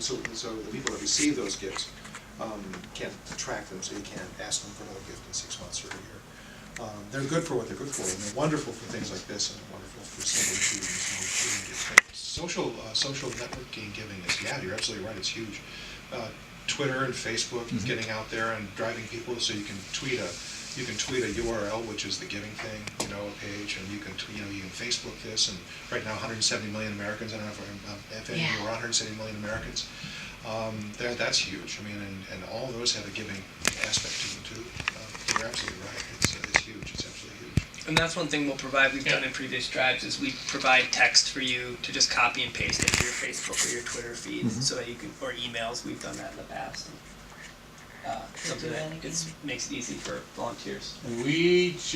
so the people that receive those gifts can't track them, so you can't ask them for another gift in 6 months or a year. They're good for what they're good for, and they're wonderful for things like this, and they're wonderful for simple gifts. Social networking giving is, yeah, you're absolutely right, it's huge. Twitter and Facebook, getting out there and driving people, so you can tweet a URL, which is the giving thing, a page, and you can Facebook this, and right now 170 million Americans, I don't know if any of you are 170 million Americans, that's huge. I mean, and all those have a giving aspect to them too. You're absolutely right, it's huge, it's absolutely huge. And that's one thing we'll provide, we've done in previous drives, is we provide text for you to just copy and paste into your Facebook or your Twitter feed, so that you can, or emails, we've done that in the past. Something that makes it easy for volunteers. This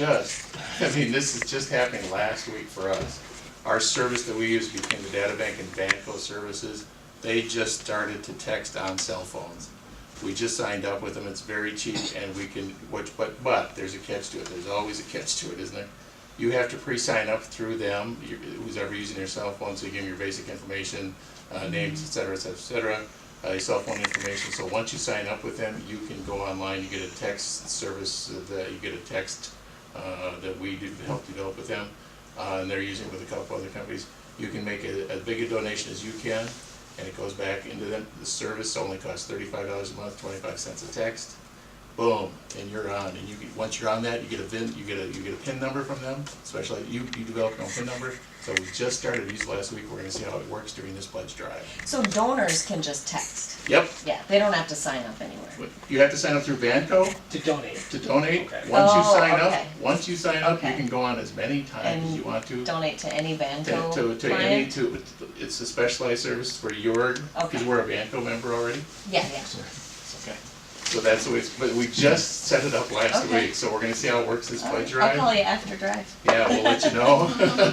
is just happening last week for us. Our service that we use between the data bank and Banco services, they just started to text on cell phones. We just signed up with them, it's very cheap, and we can, but there's a catch to it, there's always a catch to it, isn't there? You have to pre-sign up through them, who's ever using their cell phone, so you give them your basic information, names, et cetera, your cell phone information. So once you sign up with them, you can go online, you get a text service, that we help develop with them, and they're using it with a couple other companies. You can make as big a donation as you can, and it goes back into them. The service only costs $35 a month, 25 cents a text. Boom, and you're on. And once you're on that, you get a PIN number from them. Especially you develop your own PIN number. So we just started these last week. We're going to see how it works during this pledge drive. So donors can just text? Yep. Yeah, they don't have to sign up anywhere. You have to sign up through Banco To donate. Okay. Once you sign up, you can go on as many times as you want to. Donate to any Banco client? It's a specialized service for because we're a Banco member already. Yeah. Okay. So that's the way but we just set it up last week, so we're going to see how it works this pledge drive. I'll call you after drive. Yeah, we'll let you know.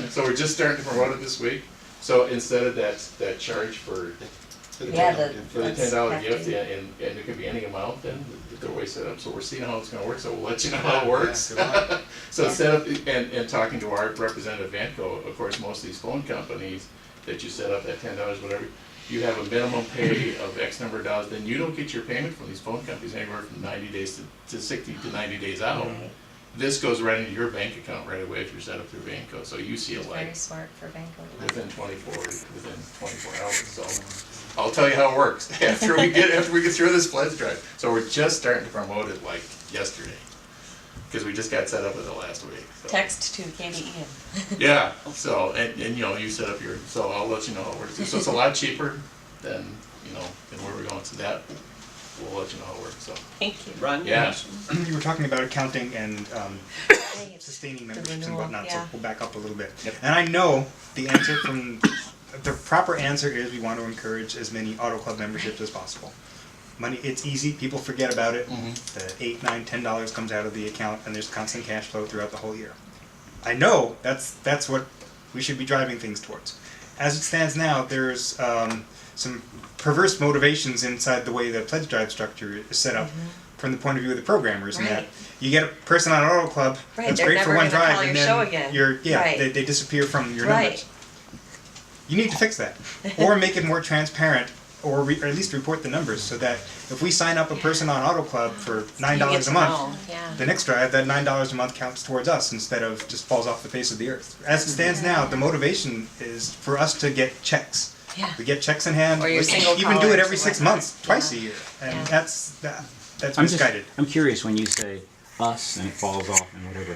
So we're just starting to promote it this week. So instead of that charge for the $10 gift, and it could be any amount, then they're way set up. So we're seeing how it's going to work, so we'll let you know how it works. So set up, and talking to our representative Vanco, of course, most of these phone companies that you set up at $10, whatever, you have a minimum pay of X number of dollars, then you don't get your payment from these phone companies anywhere from 90 days to 60 to 90 days out. This goes right into your bank account right away if you're set up through Banco. So you see it Very smart for Banco. within 24 hours. So I'll tell you how it works after we get through this pledge drive. So we're just starting to promote it like yesterday because we just got set up with it last week. So. Text to KDEM. Yeah. So and you set up your. So I'll let you know how it works. So it's a lot cheaper than than where we're going. So that we'll let you know how it works. So. Thank you. Run. Yeah. You were talking about accounting and sustaining memberships and whatnot, so we'll back up a little bit. Yep. And I know the answer the proper answer is we want to encourage as many auto club memberships as possible. Money, it's easy, people forget about it. The $8, $9, $10 comes out of the account and there's constant cash flow throughout the whole year. I know that's what we should be driving things towards. As it stands now, there's some perverse motivations inside the way the pledge drive structure is set up from the point of view of the programmers, and that you get a person on an auto club that's great for one drive, and then they disappear from your numbers. You need to fix that, or make it more transparent, or at least report the numbers so that if we sign up a person on Auto Club for $9 a month, the next drive, that $9 a month counts towards us instead of just falls off the face of the earth. As it stands now, the motivation is for us to get checks. We get checks in hand. Or your single even do it every collars 6 months, twice a year, and that's misguided. I'm curious when you say us and it falls off and whatever.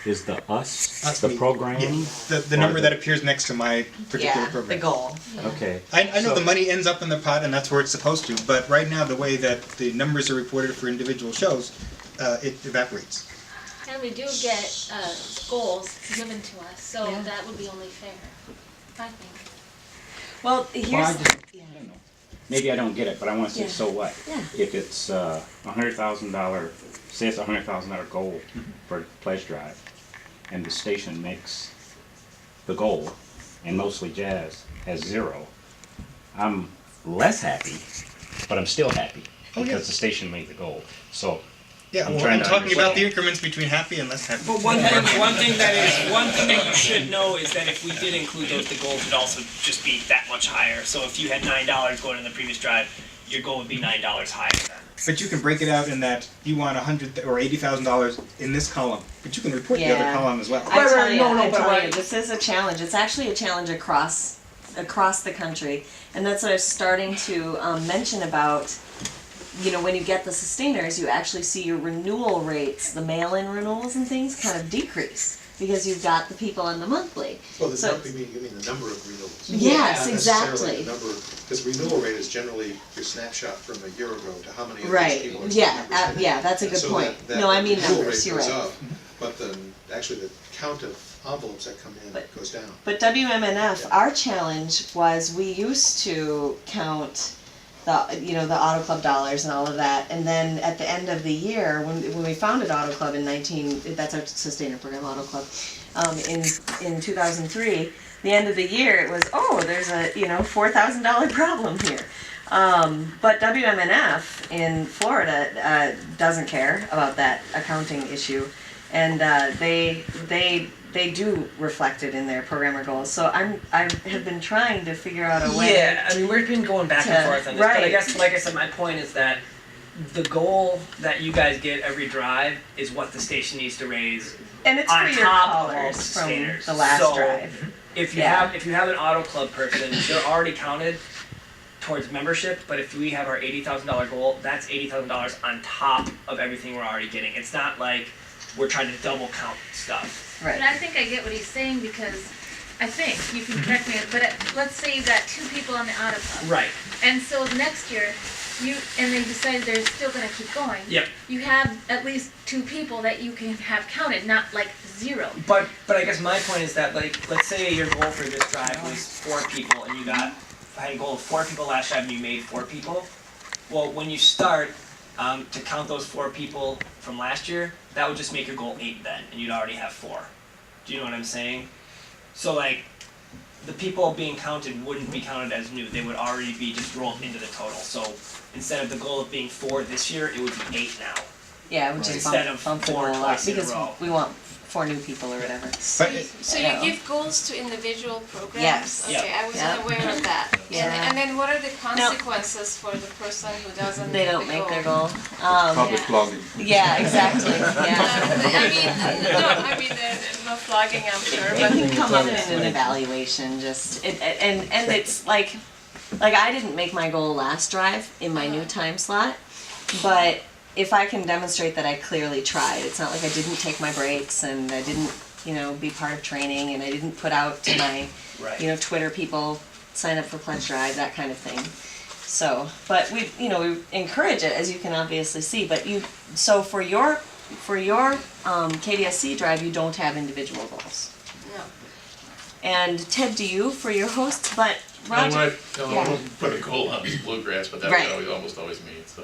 Is the us the program? Yeah, the number that appears next to my particular program. The goal. Okay. I know the money ends up in the pot and that's where it's supposed to, but right now the way that the numbers are reported for individual shows, it evaporates. And we do get goals given to us, so that would be only fair, I think. Well, here's... Maybe I don't get it, but I want to say, so what? Yeah. If it's $100,000, say it's a $100,000 goal for pledge drive, and the station makes the goal, and mostly jazz has 0, I'm less happy, but I'm still happy because the station made the goal. So Yeah, I'm well, trying I'm to talking about understand. the increments between happy and less happy. But one thing that you should know is that if we did include those, the goals would also just be that much higher. So if you had $9 going in the previous drive, your goal would be $9 higher then. But you can break it out in that you want $100 or $80,000 in this column, but you can report the other Yeah. column as well. I tell you, no, I but tell right. you, this is a challenge. It's actually a challenge across the country, and that's what I was starting to mention about. You know, when you get the sustainers, you actually see your renewal rates, the mail-in renewals and things, kind of decrease because you've got the people on the monthly. Well, So- you mean the number of renewals. Yes, Not exactly. necessarily the number, because renewal rate is generally your snapshot from a year ago to how many of those Right. people are Yeah. members. Yeah. That's a good So point. that No, I mean renewal numbers. rate You're goes right. up, but actually the count of envelopes that come in goes down. But WMNF, our challenge was we used to count the Auto Club dollars and all of that, and then at the end of the year, when we founded Auto Club that's our sustainer program, Auto Club, in 2003, the end of the year it was, there's a $4,000 problem here. But WMNF in Florida doesn't care about that accounting issue, and they do reflect it in their programmer goals. So I have been trying to figure out a way. Yeah, I mean, we've been going back and forth on this, but I right. guess, like I said, my point is that the goal that you guys get every drive is what the station needs to raise And it's on for your top of all the callers from sustainers. the last So, drive. If you Yeah. have an Auto Club person, they're already counted towards membership, but if we have our $80,000 goal, that's $80,000 on top of everything we're already getting. It's not like we're trying to double count stuff. But Right. I think I get what he's saying because I think, you can correct me, but let's say you've got 2 people on the Auto Club. Right. And so next year, and they decided they're still gonna keep going. Yep. You have at least 2 people that you can have counted, not like 0. But I guess my point is that, like, let's say your goal for this drive was 4 people and you had a goal of 4 people last drive and you made 4 people. Well, when you start to count those 4 people from last year, that would just make your goal 8 then, and you'd already have 4. Do you know what I'm saying? So like, the people being counted wouldn't be counted as new, they would already be just rolled into the total. So instead of the goal of being 4 this year, it would be 8 now. Yeah, we just Instead of bump the 4 goal up twice in a because row. we want 4 new people or whatever. But So Yeah. you give goals to individual programs? Yes. Okay, I wasn't Yeah. aware of that. Yeah. And then what are the consequences for the person who doesn't They meet don't the make goal? their goal. Public flogging. Yeah, exactly. Yeah. I mean, no flogging, I'm sure, It but can come up in an evaluation, and it's like I didn't make my goal last drive in my new time slot, but if I can demonstrate that I clearly tried, it's not like I didn't take my breaks and I didn't, be part of training and I didn't put out to my, Right. Twitter people, sign up for Pledge Drive, that kind of thing. So, but we encourage it, as you can obviously see, but so for your KDSC drive, you don't have individual goals. no. And Ted, do you for your hosts? But Roger, I yeah. don't put a goal on bluegrass, but that Right. was almost always me, so.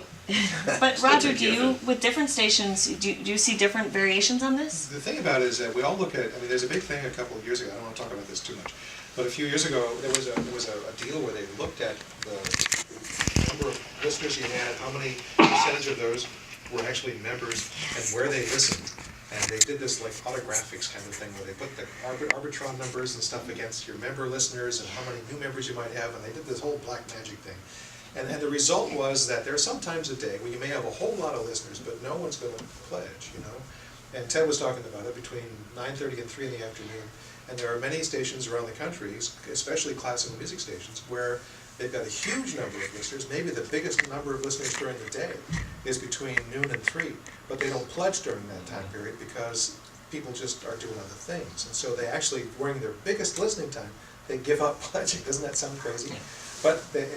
but Still Roger, a do you given. with different stations? Do you see different variations on this? The thing about it is that we all look at, there's a big thing a couple of years ago, I don't want to talk about this too much, but a few years ago, there was a deal where they looked at the number of listeners you had, how many percentage of those were actually members, and where they listened. And they did this like autographics kind of thing, where they put the Arbitron numbers and stuff against your member listeners and how many new members you might have, and they did this whole black magic thing. And the result was that there are some times a day when you may have a whole lot of listeners, but no one's going to pledge, And Ted was talking about it between 9:30 and 3 in the afternoon. And there are many stations around the country, especially classical music stations, where they've got a huge number of listeners. Maybe the biggest number of listeners during the day is between noon and 3, but they don't pledge during that time period because people just are doing other things. And so they actually, during their biggest listening time, they give up pledging. Doesn't that sound crazy? But they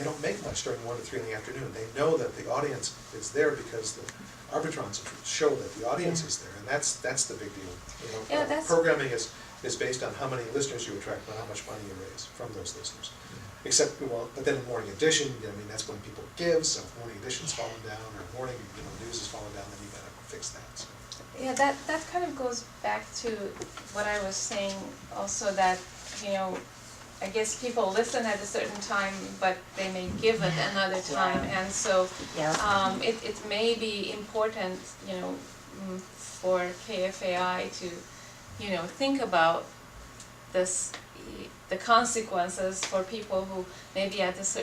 don't make much during 1 to 3 in the afternoon. They know that the audience is there because the Arbitrons show that the audience is there, and that's the big deal. Yeah, that's- Programming is based on how many listeners you attract, not how much money you raise from those listeners. Except, but then in Morning Edition, that's when people give, so if Morning Edition's falling down, or Morning News is falling down, then you gotta fix that, so. Yeah, that kind of goes back to what I was saying also, that, I guess people listen at a certain time, but they may give it another time, and so, Yeah. it may be important, for KFAI to, think about this, the consequences for people who maybe at a certain